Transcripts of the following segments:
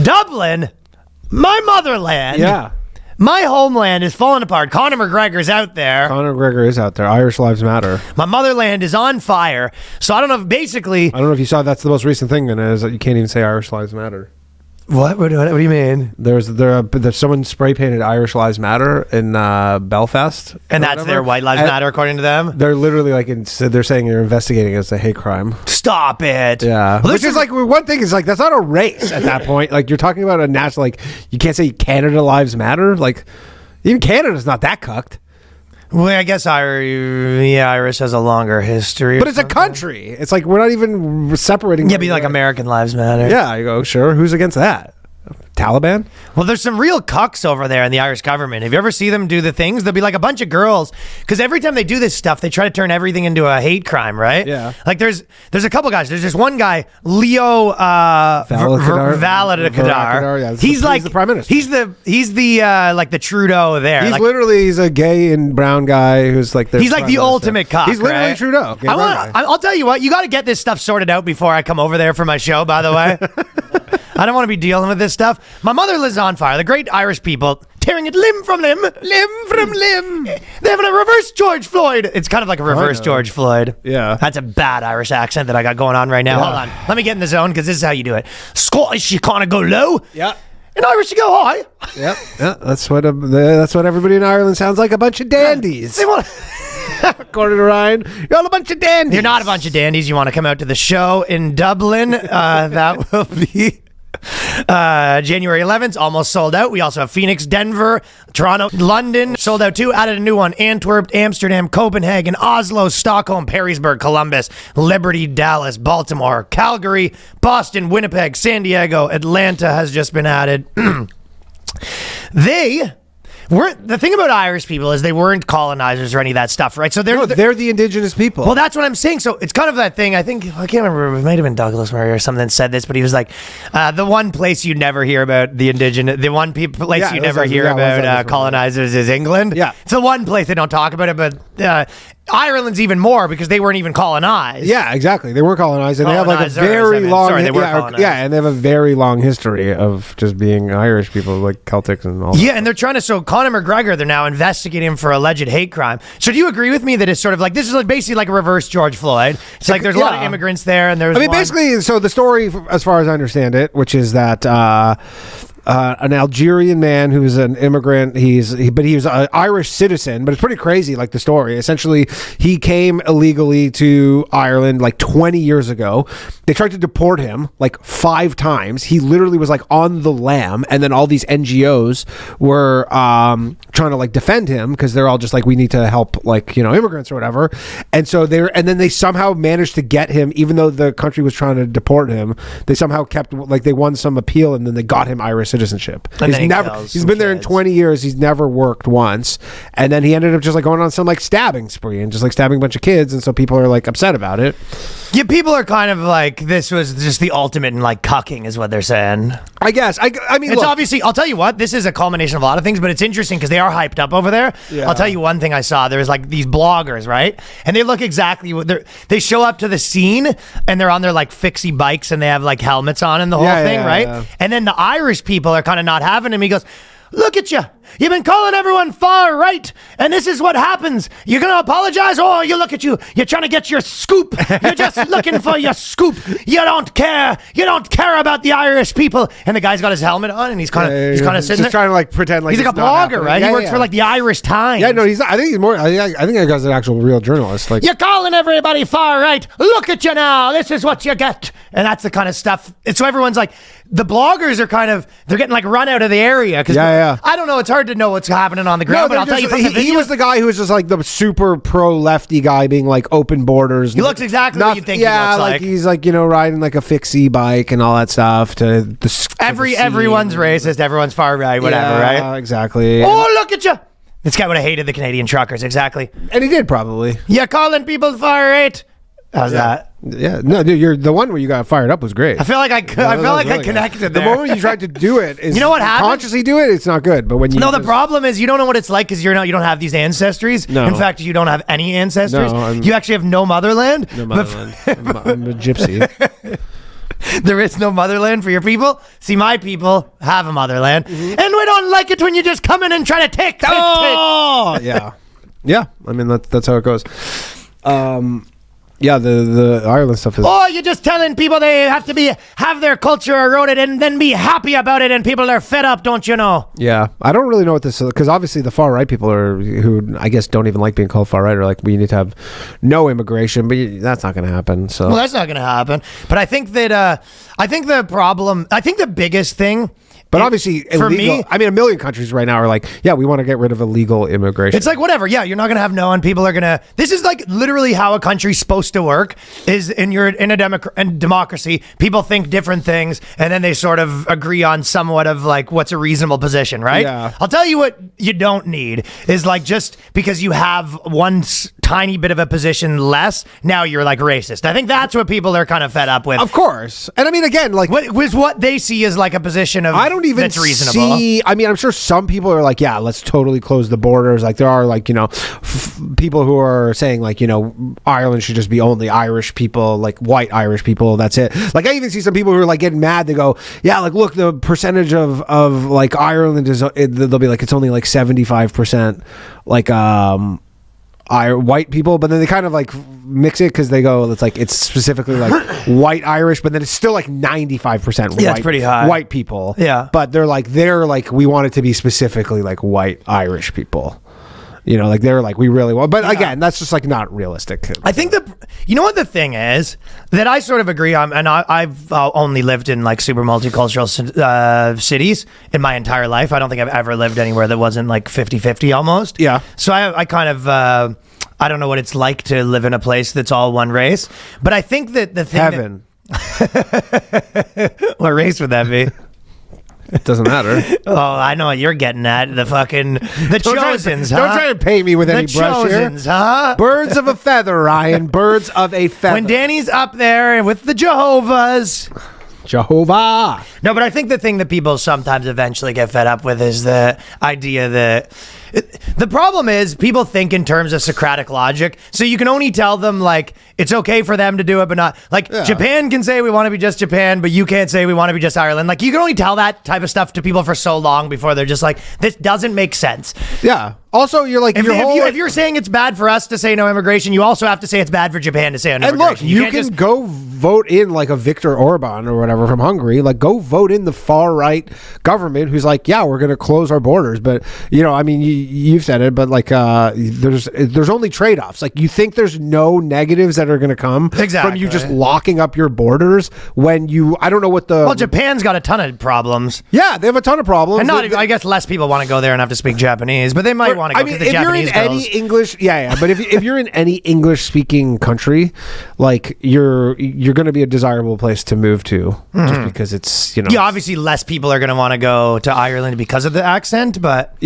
Dublin, my motherland. Yeah. My homeland is falling apart. Conor McGregor's out there. Conor McGregor is out there. Irish lives matter. My motherland is on fire. So I don't know if basically... I don't know if you saw that's the most recent thing, and is that you can't even say Irish lives matter. What do you mean? There's someone spray painted Irish Lives Matter in Belfast, and that's their White Lives Matter, according to them. They're literally like they're saying they're investigating it as a hate crime. Stop it! Yeah, which is like one thing is like that's not a race at that point. Like you're talking about a national. Like you can't say Canada Lives Matter. Even Canada's not that cucked. Well, I guess Irish has a longer history. But it's a country. It's like we're not even separating. Yeah, be like American Lives Matter. Yeah, you go, sure. Who's against that? Taliban? Well, there's some real cucks over there in the Irish government. If you ever see them do the things, they'll be like a bunch of girls. Because every time they do this stuff, they try to turn everything into a hate crime, right? Yeah. Like there's a couple guys. There's this one guy, Leo Varadkar. Yeah, he's the prime minister. He's the like the Trudeau there. He's a gay and brown guy who's like he's like the ultimate cuck. He's literally right? Trudeau. I'll tell you what, you got to get this stuff sorted out before I come over there for my show, by the way. I don't want to be dealing with this stuff. My mother lives on fire. The great Irish people tearing it limb from limb. They have a reverse George Floyd. It's kind of like a reverse George Floyd. Yeah. That's a bad Irish accent that I got going on right now. Yeah. Hold on. Let me get in the zone because this is how you do it. Scottish, you kind of go low. Yeah. In Irish, you go high. Yep. Yeah. That's what everybody in Ireland sounds like, a bunch of dandies. They want According to Ryan, you're all a bunch of dandies. You're not a bunch of dandies. You want to come out to the show in Dublin. That will be... January 11th, almost sold out. We also have Phoenix, Denver, Toronto, London, sold out too. Added a new one, Antwerp, Amsterdam, Copenhagen, Oslo, Stockholm, Perrysburg, Columbus, Liberty, Dallas, Baltimore, Calgary, Boston, Winnipeg, San Diego, Atlanta has just been added. The thing about Irish people is they weren't colonizers or any of that stuff, right? So they're the indigenous people. Well, that's what I'm saying. So it's kind of that thing. I can't remember. It might have been Douglas Murray or something that said this, but he was like, the one place you never hear about the indigenous, place you never hear about colonizers is England. Yeah. It's the one place they don't talk about it, but Ireland's even more because they weren't even colonized. Yeah, exactly. They were colonized, and they have like a very long. Sorry, they were colonized. Yeah, and they have a very long history of just being Irish people, like Celtics and all. Yeah, and they're trying to. So Conor McGregor, they're now investigating him for alleged hate crime. So do you agree with me that it's sort of like this is like basically like a reverse George Floyd? It's like there's a lot of immigrants there, and there's. Basically, so the story, as far as I understand it, which is that. An Algerian man who's an immigrant. He was an Irish citizen, but it's pretty crazy. Like the story, essentially, he came illegally to Ireland like 20 years ago. They tried to deport him like 5 times. He literally was like on the lam, and then all these NGOs were trying to like defend him because they're all just like, we need to help immigrants or whatever. And so then they somehow managed to get him, even though the country was trying to deport him. They somehow kept they won some appeal, and then they got him Irish citizenship. He's been there in 20 years. He's never worked once, and then he ended up just like going on some like stabbing spree and just like stabbing a bunch of kids, and so people are like upset about it. Yeah, people are kind of like, this was just the ultimate in like cucking is what they're saying. I guess. I mean, it's obviously, I'll tell you what, this is a culmination of a lot of things, but it's interesting because they are hyped up over there. Yeah. I'll tell you one thing I saw. There's like these bloggers, right? And they look exactly what they show up to the scene and they're on their like fixie bikes and they have like helmets on and the whole thing, right? Yeah. And then the Irish people are kind of not having him. He goes, look at you. You've been calling everyone far right, and this is what happens. You're going to apologize? Oh, you look at you. You're trying to get your scoop. You're just looking for your scoop. You don't care. You don't care about the Irish people. And the guy's got his helmet on, and he's kind of sitting there. Trying to like pretend like he's like a blogger, right? He works for like the Irish Times. Yeah, no, he's not. I think he's more. I think that guy's an actual real journalist. Like, you're calling everybody far right. Look at you now. This is what you get. And that's the kind of stuff. And so everyone's like, the bloggers are they're getting like run out of the area. I don't know. It's hard to know what's happening on the ground, but I'll tell you from the video. He was the guy who was just like the super pro lefty guy being like open borders. He looks exactly what you think he looks like. He's like, riding like a fixie bike and all that stuff everyone's racist, everyone's far right, whatever, right? Exactly. Oh, look at you. This guy would have hated the Canadian truckers, exactly. And he did probably. You're calling people far right. How's that? Yeah, no, dude, you're the one where you got fired up was great. I feel like I connected there. The moment you tried to do it is, you know what happens? Consciously do it, it's not good. But when you the problem is you don't know what it's like because you don't have these ancestries. No. In fact, you don't have any ancestors. No, you actually have no motherland. No motherland. I'm a gypsy. There is no motherland for your people. See, my people have a motherland, and we don't like it when you just come in and try to take. Yeah. Yeah. I mean, that's how it goes. Yeah, the Ireland stuff is... Oh, you're just telling people they have to have their culture eroded and then be happy about it, and people are fed up, don't you know? Yeah, I don't really know what this is, because obviously the far right people who I guess don't even like being called far right are like, we need to have no immigration, but that's not going to happen. So well, that's not going to happen. But I think that the biggest thing. But obviously, for illegal, me, I mean, a million countries right now are like, yeah, we want to get rid of illegal immigration. It's like, whatever. Yeah, you're not going to have no, and people are going to... This is like literally how a country's supposed to work, is in a democracy, people think different things, and then they sort of agree on somewhat of like what's a reasonable position, right? Yeah. I'll tell you what you don't need is like, just because you have one tiny bit of a position less, now you're like racist. I think that's what people are kind of fed up with. Of course. And I mean, again, like... what they see as like a position of... I don't even that's reasonable. see... I mean, I'm sure some people are like, yeah, let's totally close the borders. Like, there are like, you know, people who are saying like, you know, Ireland should just be only Irish people, like white Irish people. That's it. Like, I even see some people who are like getting mad. They go, yeah, like, look, the percentage of like Ireland is... They'll be like, it's only like 75% like... white people, but then they kind of like mix it because they go, it's like, it's specifically like white Irish, but then it's still like 95% white. Yeah, it's pretty high. White people. Yeah. But they're like, we want it to be specifically like white Irish people. You know, like they're like, we really want, but again, that's just like not realistic. I think you know what the thing is that I sort of agree on, and I've only lived in like super multicultural cities in my entire life. I don't think I've ever lived anywhere that wasn't like 50-50 almost. Yeah. So I kind of, I don't know what it's like to live in a place that's all one race, but I think that the thing... Heaven. What race would that be? It doesn't matter. Oh, I know what you're getting at. The Chosens, huh? Don't try to paint me with any brush here. Huh? Birds of a feather, Ryan. Birds of a feather. When Danny's up there with the Jehovah's. Jehovah. No, but I think the thing that people sometimes eventually get fed up with is the idea that... The problem is people think in terms of Socratic logic, so you can only tell them like it's okay for them to do it, but not like Japan can say we want to be just Japan, but you can't say we want to be just Ireland. Like you can only tell that type of stuff to people for so long before they're just like, this doesn't make sense. Yeah. Also, you're like, if you're saying it's bad for us to say no immigration, you also have to say it's bad for Japan to say no immigration. And look, you can go vote in like a Viktor Orban or whatever from Hungary. Like, go vote in the far right government who's like, yeah, we're going to close our borders. But you know, I mean, you've said it, but like, there's only trade offs. Like, you think there's no negatives that are going to come from you just locking up your borders when I don't know what the... Well, Japan's got a ton of problems. Yeah, they have a ton of problems. And I guess less people want to go there and have to speak Japanese, but they might want to go to the Japanese girls. Any English, but if you're in any English speaking country, like you're going to be a desirable place to move to, just because it's, you know. Yeah, obviously less people are going to want to go to Ireland because of the accent, but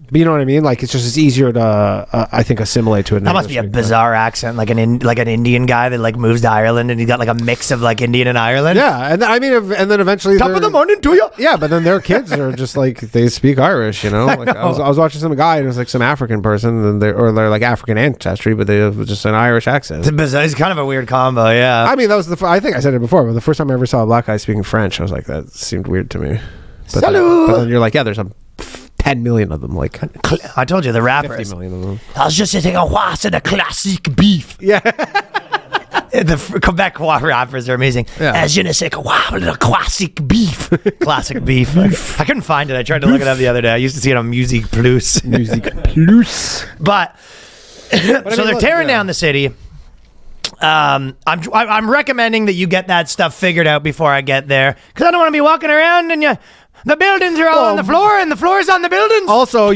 But you know what I mean? Like, it's easier to, I think, assimilate to it. That must be a bizarre accent, like an Indian guy that like moves to Ireland and he's got like a mix of like Indian and Ireland. Yeah, and I mean, and then eventually, top of the morning to you. Yeah, but then their kids are just like, they speak Irish, you know. Like, I was watching some guy and it was like some African person, and they're like African ancestry, but they have just an Irish accent. It's kind of a weird combo, yeah. I mean, that was I think I said it before, but the first time I ever saw a black guy speaking French, I was like, that seemed weird to me. But then you're like, yeah, there's 10 million of them. Like, I told you, the rappers. 50 million of them. I was just saying, what's in a classic beef? Yeah. The Quebec rappers are amazing. Yeah. Je ne sais quoi, the classic beef. Classic beef. I couldn't find it. I tried to look it up the other day. I used to see it on Music Plus. But so they're tearing down the city. I'm recommending that you get that stuff figured out before I get there, because I don't want to be walking around and the buildings are all on the floor and the floor's on the buildings. Also,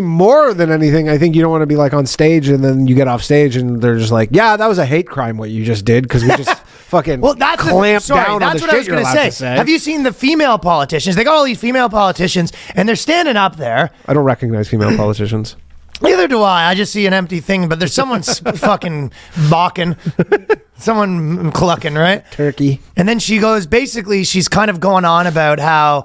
more than anything, I think you don't want to be like on stage and then you get off stage and they're just like, yeah, that was a hate crime what you just did, because we just fucking clamped down on the shit you're allowed to say. Have you seen the female politicians? They got all these female politicians and they're standing up there. I don't recognize female politicians. Neither do I. I just see an empty thing, but there's someone fucking balking, someone clucking, right? Turkey. And then she goes, basically, she's kind of going on about how,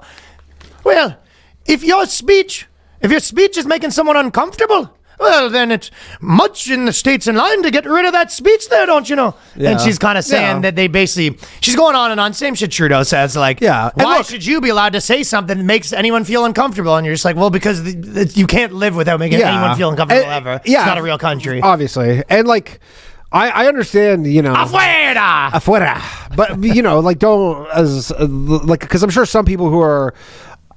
well, if your speech is making someone uncomfortable, well, then it's much in the States in line to get rid of that speech there, don't you know? Yeah. And she's kind of saying that they basically, she's going on and on, same shit Trudeau says, like, why should you be allowed to say something that makes anyone feel uncomfortable? And you're just like, well, because you can't live without making anyone feel uncomfortable ever. Yeah. It's not a real country. Obviously. And like, I understand, you know. Afuera. But, you know, like, don't, because I'm sure some people who are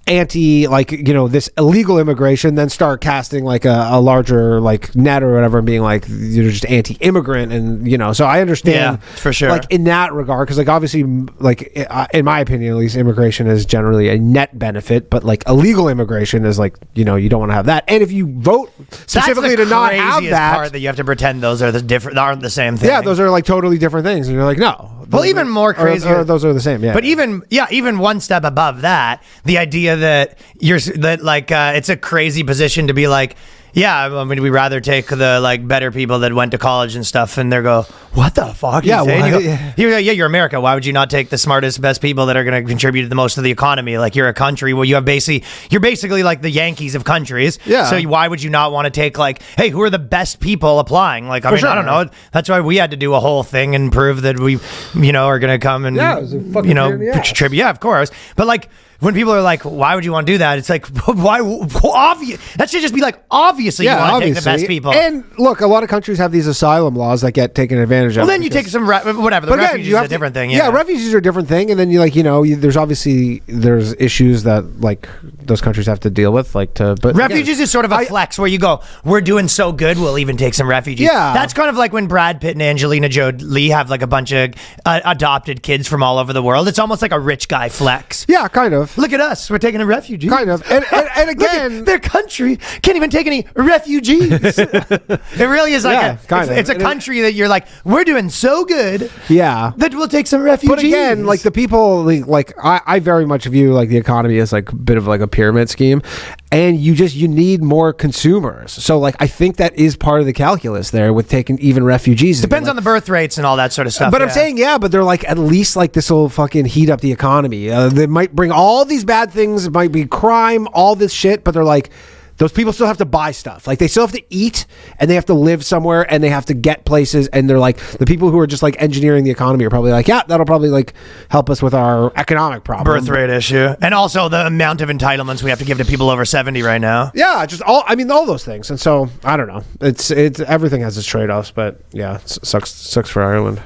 anti, like, you know, this illegal immigration then start casting like a larger like net or whatever and being like, you're just anti-immigrant. And, you know, so I understand for sure, like in that regard, because like obviously, like in my opinion at least, immigration is generally a net benefit, but like illegal immigration is like, you know, you don't want to have that. And if you vote specifically to not have that part, that you have to pretend those are aren't the same thing. Yeah, those are like totally different things, and you're like, no. Well, even more crazy. Those are the same. Yeah. But even one step above that, the idea that it's a crazy position to be like, yeah, I mean, we'd rather take the like better people that went to college and stuff, and they go, what the fuck? Yeah, you're America. Why would you not take the smartest, best people that are going to contribute the most to the economy? Like, you're a country where you're basically like the Yankees of countries. Yeah. So why would you not want to take like, hey, who are the best people applying? Like, I don't know. That's why we had to do a whole thing and prove that we, you know, are going to come and contribute. Yeah, of course. But like, when people are like, why would you want to do that? It's like, why? Obvious. That should just be like, obviously you want to take the best people. And look, a lot of countries have these asylum laws that get taken advantage of. Well, then you take some, whatever. The refugees is a different thing. Yeah, refugees are a different thing. And then there's issues that like those countries have to deal with. But refugees is sort of a flex where you go, we're doing so good, we'll even take some refugees. Yeah. That's kind of like when Brad Pitt and Angelina Jolie have like a bunch of adopted kids from all over the world. It's almost like a rich guy flex. Yeah, kind of. Look at us. We're taking a refugee. Kind of. And again, their country can't even take any refugees. It really is like it's a country that you're like, we're doing so good. Yeah. That we'll take some refugees. But again, like the people, like I very much view like the economy as like a bit of like a pyramid scheme, and you need more consumers. So like I think that is part of the calculus there with taking even refugees. Depends on the birth rates and all that sort of stuff. But I'm saying but they're like, at least like this will fucking heat up the economy. They might bring all these bad things. It might be crime, all this shit, but they're like, those people still have to buy stuff. Like, they still have to eat, and they have to live somewhere, and they have to get places, and they're like, the people who are just like engineering the economy are probably like, yeah, that'll probably like help us with our economic problem. Birth rate issue. And also the amount of entitlements we have to give to people over 70 right now. Yeah, just all those things. And so, I don't know. It's everything has its trade-offs, but yeah, it sucks for Ireland.